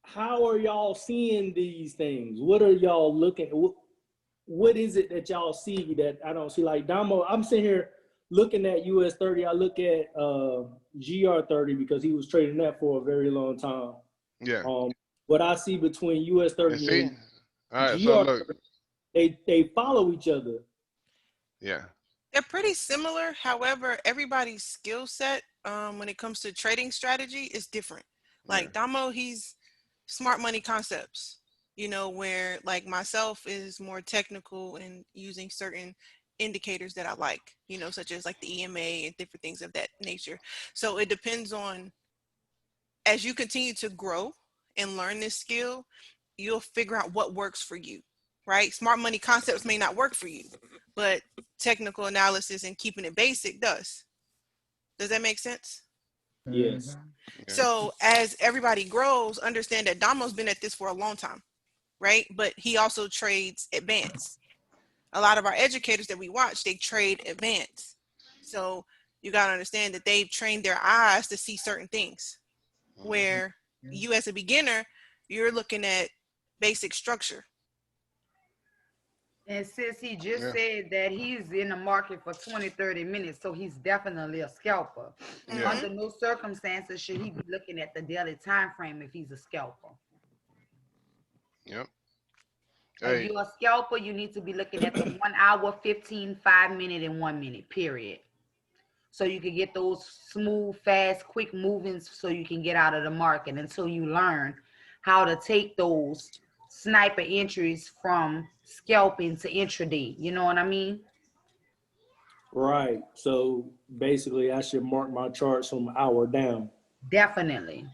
how are y'all seeing these things? What are y'all looking? What is it that y'all see that I don't see? Like Damo, I'm sitting here looking at US 30. I look at GR 30 because he was trading that for a very long time. Yeah. What I see between US 30 and all right, GR so look. 30, they follow each other. Yeah. They're pretty similar. However, everybody's skill set when it comes to trading strategy is different. Like Damo, he's smart money concepts, where like myself is more technical and using certain indicators that I like, such as like the EMA and different things of that nature. So it depends on, as you continue to grow and learn this skill, you'll figure out what works for you, right? Smart money concepts may not work for you, but technical analysis and keeping it basic does. Does that make sense? Yes. So as everybody grows, understand that Damo's been at this for a long time, right? But he also trades advanced. A lot of our educators that we watch, they trade advanced. So you got to understand that they've trained their eyes to see certain things, where you as a beginner, you're looking at basic structure. And since he just said that he's in the market for 20, 30 minutes, so he's definitely a scalper. Under no circumstances should he be looking at the daily time frame if he's a scalper. Yep. If you're a scalper, you need to be looking at the 1 hour, 15, 5 minute, and 1 minute period. So you can get those smooth, fast, quick movements so you can get out of the market until you learn how to take those sniper entries from scalping to intraday. You know what I mean? Right. So basically, I should mark my charts from hour down. Definitely.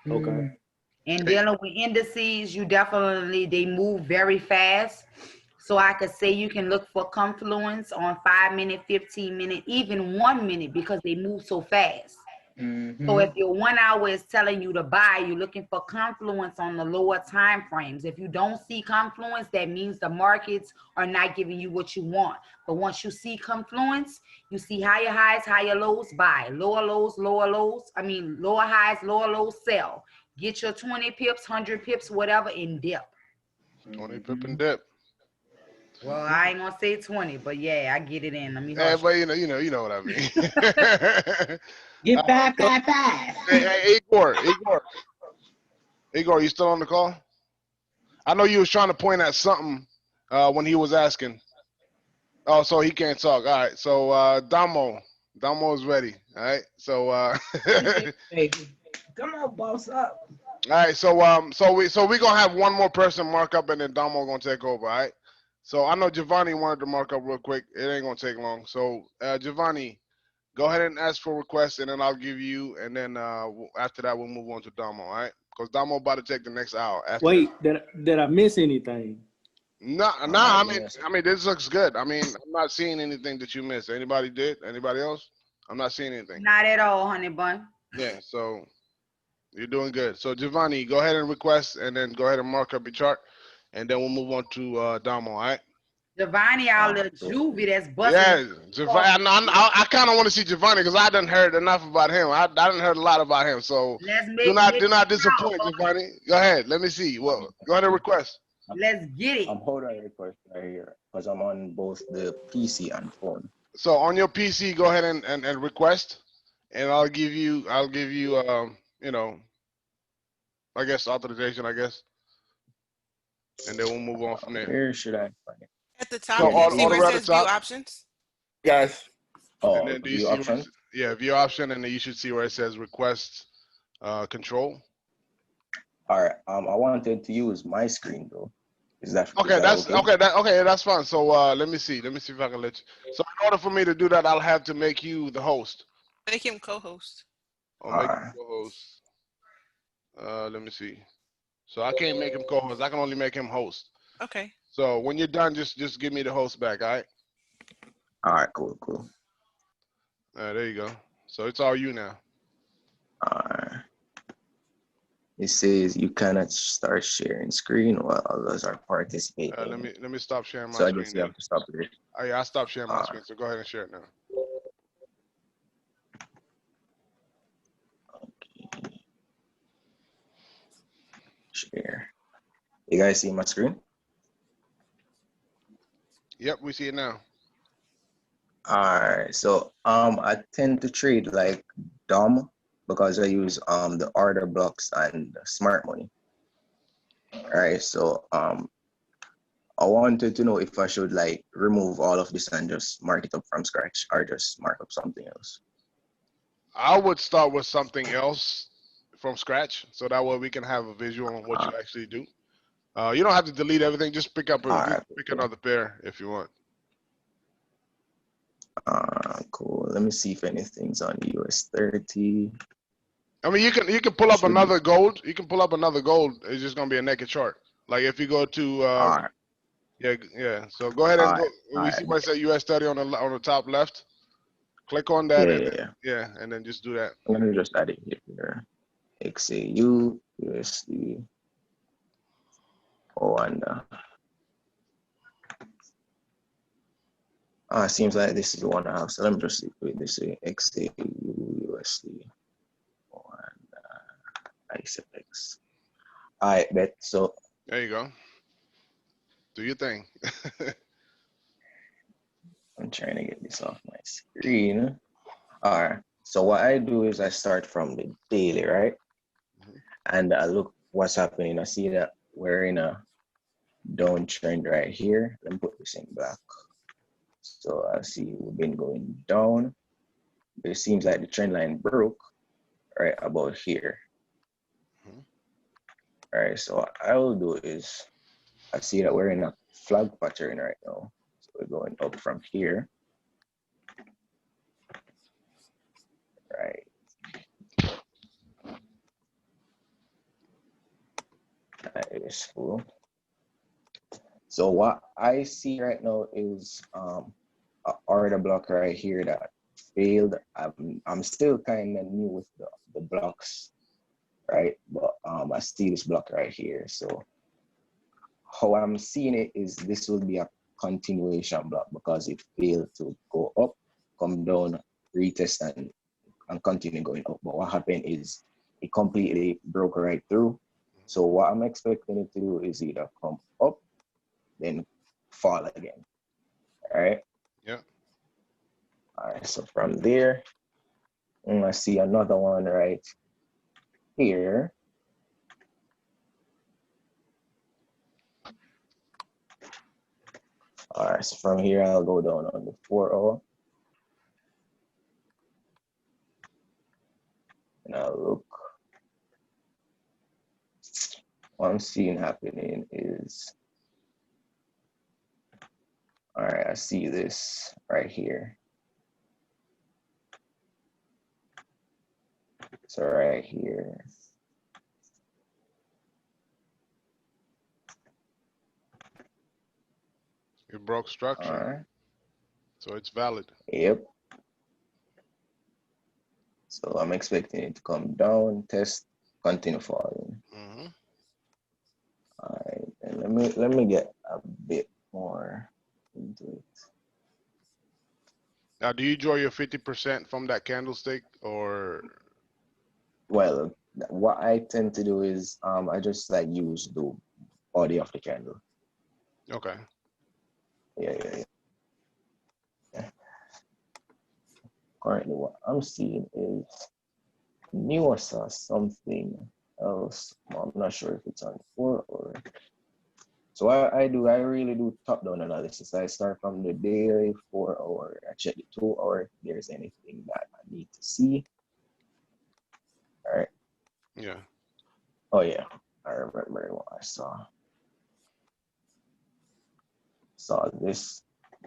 Okay. And dealing with indices, they move very fast. So I could say you can look for confluence on 5 minute, 15 minute, even 1 minute, because they move so fast. So if your 1 hour is telling you to buy, you're looking for confluence on the lower time frames. If you don't see confluence, that means the markets are not giving you what you want. But once you see confluence, you see higher highs, higher lows, buy. Lower lows, lower highs, lower lows, sell. Get your 20 pips, 100 pips, whatever, in dip. 20 pip and dip. Well, I ain't gonna say 20, but yeah, I get it in. Let me But you know what I mean. Get 5. Hey, Igor. Igor, you still on the call? I know you was trying to point at something when he was asking. Oh, so he can't talk. All right. So Damo is ready. All right. So all Baby. Come on, boss up. right. So we gonna have one more person mark up, and then Damo gonna take over. All right. So I know Giovanni wanted to mark up real quick. It ain't gonna take long. So Giovanni, go ahead and ask for requests, and then I'll give you, and then after that we'll move on to Damo. All right. Because Damo about to take the next hour. After Wait, did I miss anything? No, no. I mean, this looks good. I mean, I'm not seeing anything that you missed. Anybody did? Anybody else? I'm not seeing anything. Not at all, honey bun. Yeah. So you're doing good. So Giovanni, go ahead and request, and then go ahead and mark up your chart, and then we'll move on to Damo. All right. Giovanni, our little juvie that's busting. Yeah, Giovanni. I kind of want to see Giovanni because I done heard enough about him. I done heard a lot about him. So Let's do make not disappoint, Giovanni. Go ahead. Let me see. Well, go ahead and request. Let's get it. I'm holding a request right here because I'm on both the PC and phone. So on your PC, go ahead and request, and I'll give you you know, I guess authorization, I guess, and then we'll move on from there. Where should I find it? At the top, So do you see all where the it way at says the view top? options? Guys, Oh, And then do you view see option? view option, and then you should see where it says request control. All right. I wanted to use my screen though. Is that Okay, that's okay? okay. That's fine. So let me see if I can let you. So in order for me to do that, I'll have to make you the host. Make him co-host. I'll make you co-host. Let me see. So I can't make him co-host. I can only make him host. Okay. So when you're done, just give me the host back. All right. All right. Cool. All right, there you go. So it's all you now. All right. It says you cannot start sharing screen while others are participating. Let me stop sharing my So I screen. guess you have to stop it. Oh, yeah, I stopped sharing my screen. So go ahead and share it now. Okay. Share. You guys see my screen? Yep, we see it now. All right. So I tend to trade like dumb because I use the order blocks and the smart money. All right. So I wanted to know if I should like remove all of this and just mark it up from scratch or just mark up something else. I would start with something else from scratch, so that way we can have a visual on what you actually do. You don't have to delete everything. Just pick up pick another pair if you want. Cool. Let me see if anything's on US 30. I mean, you can pull up another gold. You can pull up another gold. It's just gonna be a naked chart. Like if you go to yeah. So go ahead and go. We see where it says US 30 on the top left. Click on that. And then just do that. Let me just add it here. XAU, USD, seems like this is the one I have. So let me just see what this is. XAU, USD, ICX. All right, bet. So there you go. Do your thing. I'm trying to get this off my screen. All right. So what I do is I start from the daily, right? And I look what's happening. I see that we're in a downtrend right here. Let me put this in black. So I see we've been going down. It seems like the trend line broke right about here. All right. So what I will do is I see that we're in a flag pattern right now. So we're going up from here. Right. That is cool. So what I see right now is an order block right here that failed. I'm still kind of new with the blocks, right? But I see this block right here. So how I'm seeing it is this will be a continuation block because it failed to go up, come down, retest, and continue going up. But what happened is it completely broke right through. So what I'm expecting it to do is either come up, then fall again. All right. Yeah. All right. So from there, I see another one right here. All right, so from here, I'll go down on the 4-hour. And I'll look. What I'm seeing happening is, all right, I see this right here. So right here. It broke structure, All right. so it's valid. Yep. So I'm expecting it to come down, test, continue falling. Mm-hmm. All right, and let me get a bit more into it. Now, do you draw your 50% from that candlestick, or? Well, what I tend to do is I just like use the body of the candle. Okay. Yeah. Currently, what I'm seeing is new. I saw something else. Well, I'm not sure if it's on 4 or. So I really do top-down analysis. I start from the daily 4-hour. I check the 2-hour if there's anything that I need to see. All right. Yeah. Oh yeah, I remember what I saw. Saw this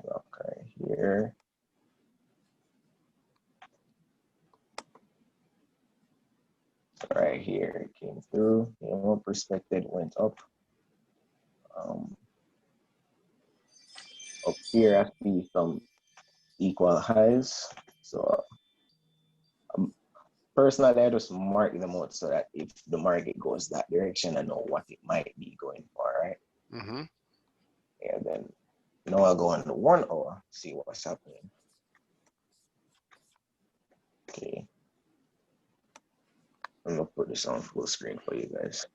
right here. Right here, it came through. Perspective went up. Up here, I see some equal highs. So personally, I just mark them out so that if the market goes that direction, I know what it might be going for, right? Mm-hmm. And then, I'll go on the 1-hour, see what's happening. Okay. I'm gonna put this on full screen for you guys.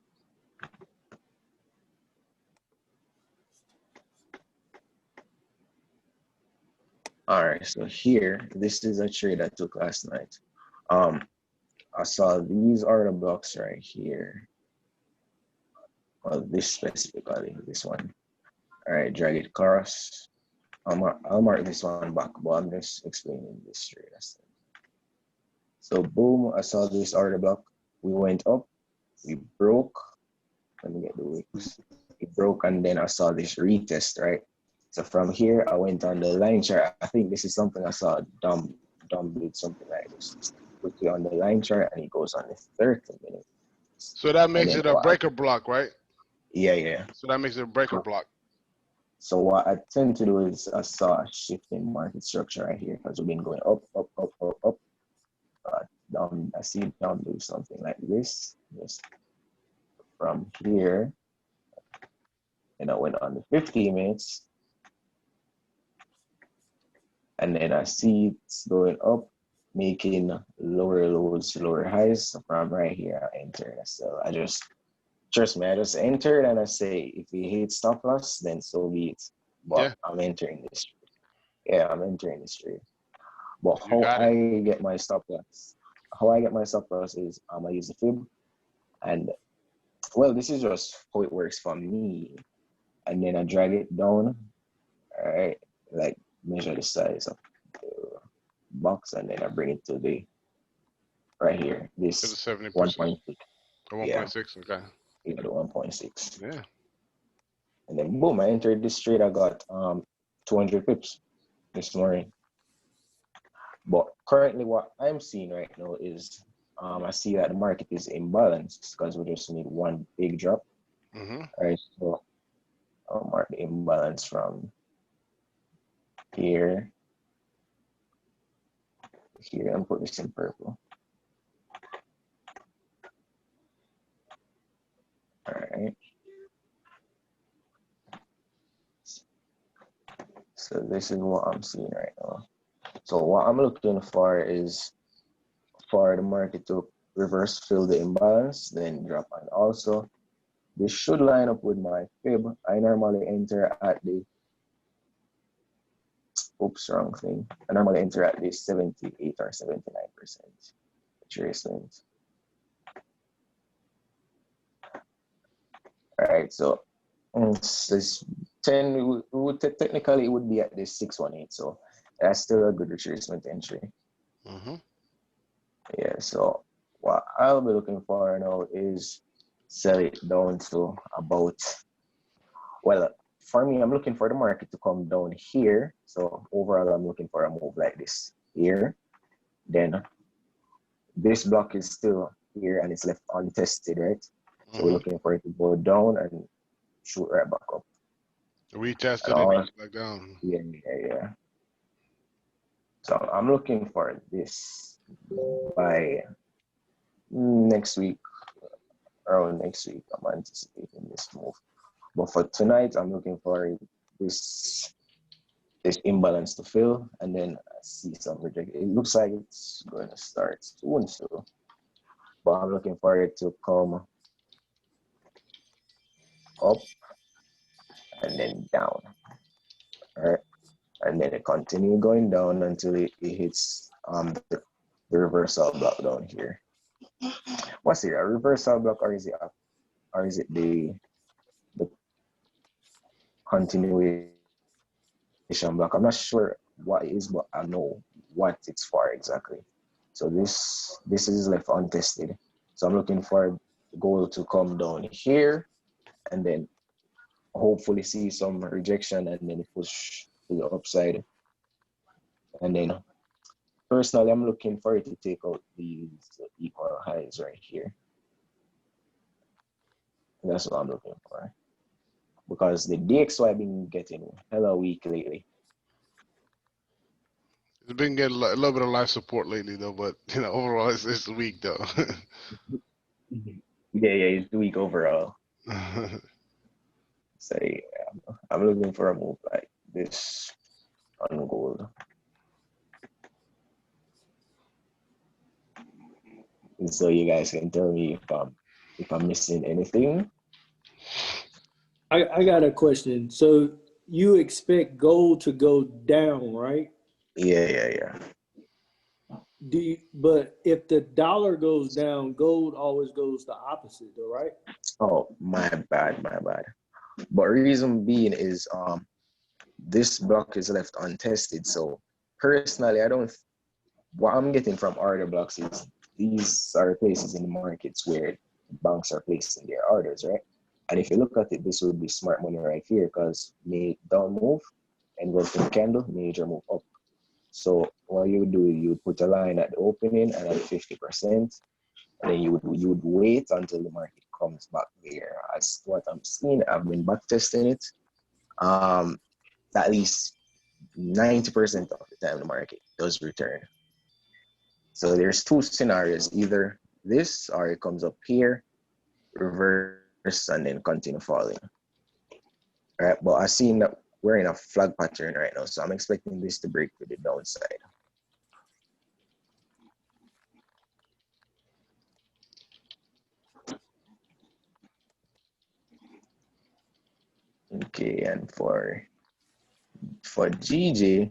All right, so here, this is a trade I took last night. I saw these order blocks right here. Well, this specifically, this one. All right, drag it across. I'll mark this one back, but I'm just explaining this trade. So boom, I saw this order block. We went up, we broke. Let me get the wicks. It broke, and then I saw this retest, right? So from here, I went on the line chart. I think this is something I saw Dom did something like this. Quickly on the line chart, and it goes on the 30 minutes. So that makes it a breaker block, right? Yeah. So that makes it a breaker block. So what I tend to do is I saw a shift in market structure right here because we've been going up. I see Dom do something like this. Just from here, and I went on the 15 minutes. And then I see it's going up, making lower lows, lower highs. So from right here, I enter. So I just, trust me, I just entered and I say, if we hit stop loss, then so be it. But Yeah. I'm entering this trade. Yeah, I'm entering this trade. But You how got it. I get my stop loss? How I get my stop loss is I use the fib. And well, this is just how it works for me. And then I drag it down. All right, like measure the size of the box, and then I bring it to the right here. This To the 70%. 1.6. Or 1.6. Okay. Yeah, the 1.6. Yeah. And then boom, I entered this trade. I got 200 pips this morning. But currently, what I'm seeing right now is I see that the market is imbalanced because we just need one big drop. Mm-hmm. All right, so I'll mark the imbalance from here, and put this in purple. All right. So this is what I'm seeing right now. So what I'm looking for is for the market to reverse fill the imbalance, then drop. And also, this should line up with my fib. I normally enter at the, oops, wrong thing. I normally enter at the 78 or 79% retracement. All right, so this 10 technically it would be at this 618, so that's still a good retracement entry. Yeah, so what I'll be looking for now is sell it down to about, well, for me, I'm looking for the market to come down here. So overall, I'm looking for a move like this here. Then this block is still here and it's left untested, right? So we're looking for it to go down and shoot right back up. Retested it back down. Yeah. So I'm looking for this by next week, around next week. I'm anticipating this move. But for tonight, I'm looking for this imbalance to fill, and then I see some rejection. It looks like it's going to start soon, so. But I'm looking for it to come up and then down. All right, and then it continue going down until it hits the reversal block down here. What's it? A reversal block, or is it the continuation block? I'm not sure what it is, but I know what it's for exactly. So this is left untested. So I'm looking for gold to come down here and then hopefully see some rejection and then push to the upside. And then personally, I'm looking for it to take out these equal highs right here. That's what I'm looking for. Because the DXY I've been getting hella weak lately. It's been getting a little bit of life support lately, though, but overall, it's weak, though. Yeah, it's weak overall. So yeah, I'm looking for a move like this on gold. And so you guys can tell me if I'm missing anything. I got a question. So you expect gold to go down, right? Yeah. But if the dollar goes down, gold always goes the opposite, though, right? Oh, my bad. But reason being is this block is left untested. So personally, what I'm getting from order blocks is these are places in the markets where banks are placing their orders, right? And if you look at it, this would be smart money right here because down move and working candle, major move up. So what you would do, you would put a line at the opening and at 50%, and then you would wait until the market comes back there. As what I'm seeing, I've been back testing it. At least 90% of the time the market does return. So there's two scenarios, either this or it comes up here, reverse, and then continue falling. All right, but I've seen that we're in a flag pattern right now, so I'm expecting this to break to the downside. Okay, and for GJ,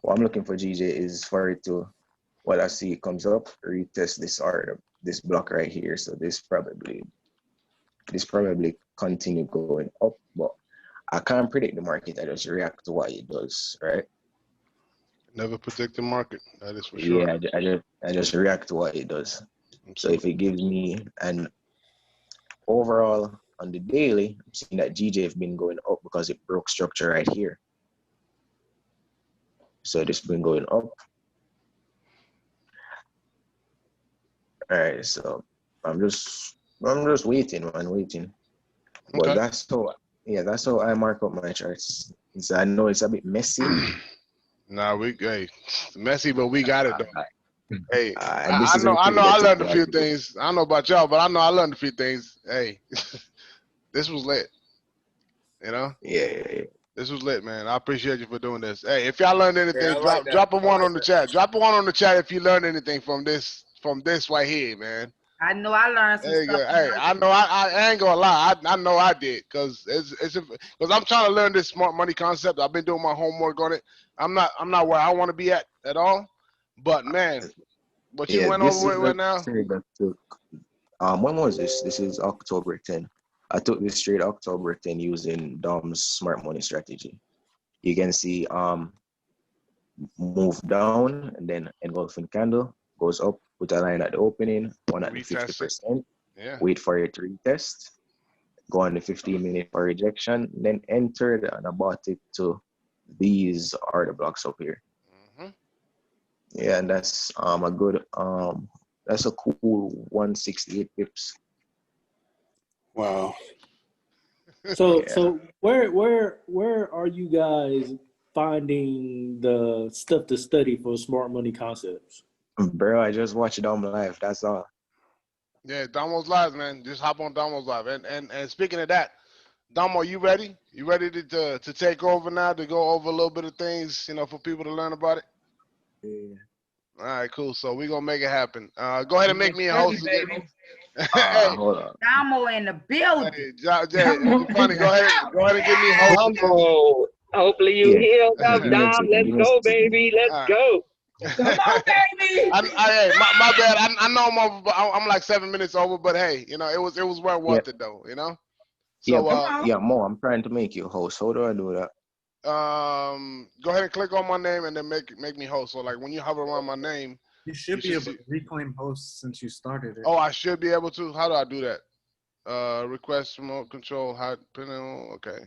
what I'm looking for GJ is for it to, what I see it comes up, retest this block right here. So this probably continue going up, but I can't predict the market. I just react to what it does, right? Never predict the market. That is for sure. Yeah, I just react to what it does. So if it gives me an overall on the daily, I'm seeing that GJ have been going up because it broke structure right here. So it's been going up. All right, so I'm just waiting. Okay. But that's how I mark up my charts. I know it's a bit messy. Nah, messy, but we got it though. Hey, I know I learned a few things. I don't know about y'all, but I know I learned a few things. Hey, this was lit. Yeah. This was lit, man. I appreciate you for doing this. Hey, if y'all learned anything, drop a one on the chat. Drop a one on the chat if you learned anything from this right here, man. I know I learned some stuff. Hey, I know I ain't gonna lie. I know I did because I'm trying to learn this smart money concept. I've been doing my homework on it. I'm not where I want to be at all. But man, But you Yeah, went this over is it a right now. trade that took. When was this? This is October 10. I took this trade October 10 using Dom's smart money strategy. You can see move down and then engulfing candle goes up, put a line at the opening, one at the Retest it. 50%, Yeah. wait for it to retest, go on the 15-minute for rejection, then enter it and I bought it to these are the blocks up here. Mhm. Yeah, and that's a good that's a cool 168 pips. Wow. So Yeah. so where are you guys finding the stuff to study for smart money concepts? Bro, I just watched Dom live. That's all. Yeah, Damo's live, man. Just hop on Damo's live. And speaking of that, Damo, you ready? You ready to take over now to go over a little bit of things, for people to learn about it? Yeah. All right, cool. So we're gonna make it happen. Go ahead and make me a Ready, host again. baby. Hey, Hold on. Damo in the building. Jay, funny. Go ahead and give me host again. Humble. Hopefully you Yeah, healed yeah, up, give me a Dom. second. Let's Give me a go, second. baby. Let's All right. go. Come on, baby. Hey, my bad. I know I'm over, but I'm like 7 minutes over. But hey, it was well Yeah, worth it though. yeah, So Come on. yeah, Mo, I'm trying to make you host. How do I do that? go ahead and click on my name and then make me host. So like when you hover around my name, You should you be should able see. to reclaim hosts since you started it. Oh, I should be able to. How do I do that? Request remote control. How pin on? Okay.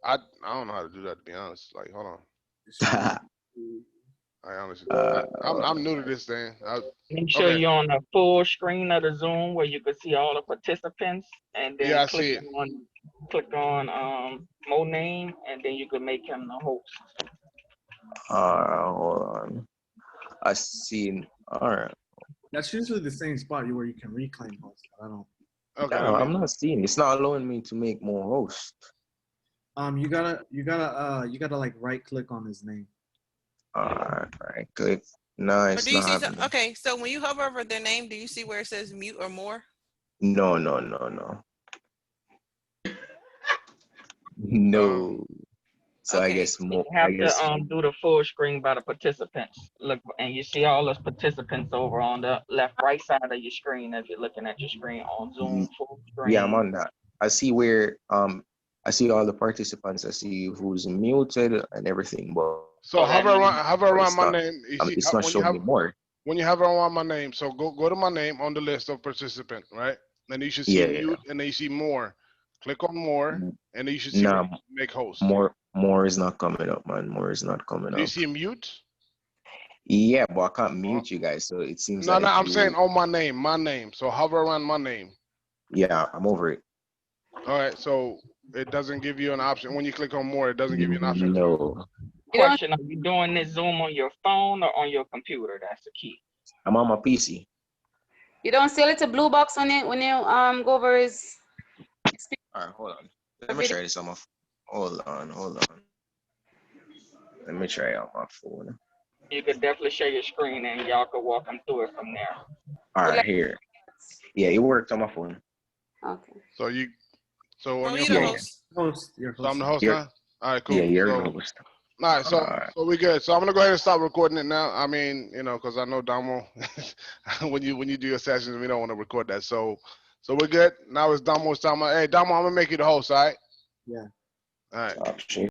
I don't know how to do that to be honest. Like, hold on. You should be- I honestly, uh, I'm new to this thing. Make sure Okay. you're on the full screen of the Zoom where you can see all the participants, and Yeah, then I see it. click on Mo name, and then you can make him the host. hold on. I seen. All right. That's usually the same spot where you can reclaim hosts. I don't. Okay, No, I'm not seeing. It's not allowing me to make more hosts. You gotta like right click on his name. All right, click. No, Or it's do you not see? happening. Okay, so when you hover over their name, do you see where it says mute or more? No. Uh, No. So I Okay. guess You more. have I guess. to do the full screen by the participants. Look, and you see all those participants over on the right side of your screen if you're looking at your screen on Zoom full Yeah, I'm screen. on that. I see where I see all the participants. I see who's muted and everything, but so hover around it's my not. name. You see It's not showing me more. when you hover around my name. So go to my name on the list of participant, right? Then you should see Yeah. mute, and then you see more. Click on more, and then you should see Nah, make host. more is not coming up, man. More is not coming Do you up. see mute? Yeah, but I can't Oh, mute you guys. So it seems no, that if I'm saying you, on my name. So hover around my name. yeah, I'm over it. All right, so it doesn't give you an option when you click on more. It doesn't give you an option to. No, Question: Are you doing this Zoom on your phone or on your computer? That's the key. I'm on my PC. You don't see a little blue box on it when you go over his All right, hold on. Let me try this on my. Hold on. Let me try it on my phone. You could definitely share your screen and y'all could walk them through it from there. All right, here. Yeah, it worked on my phone. Okay. So on Oh, your you the Yeah, phone. host. Host, your So I'm the host. host now. All right, cool. yeah, you're So the host. all right, All right. so we good. So I'm gonna go ahead and stop recording it now. I mean, because I know Damo, when you do your sessions, we don't want to record that. So we're good. Now it's Damo's time. Hey, Damo, I'm gonna make you the host. All right. Yeah. All right. Option.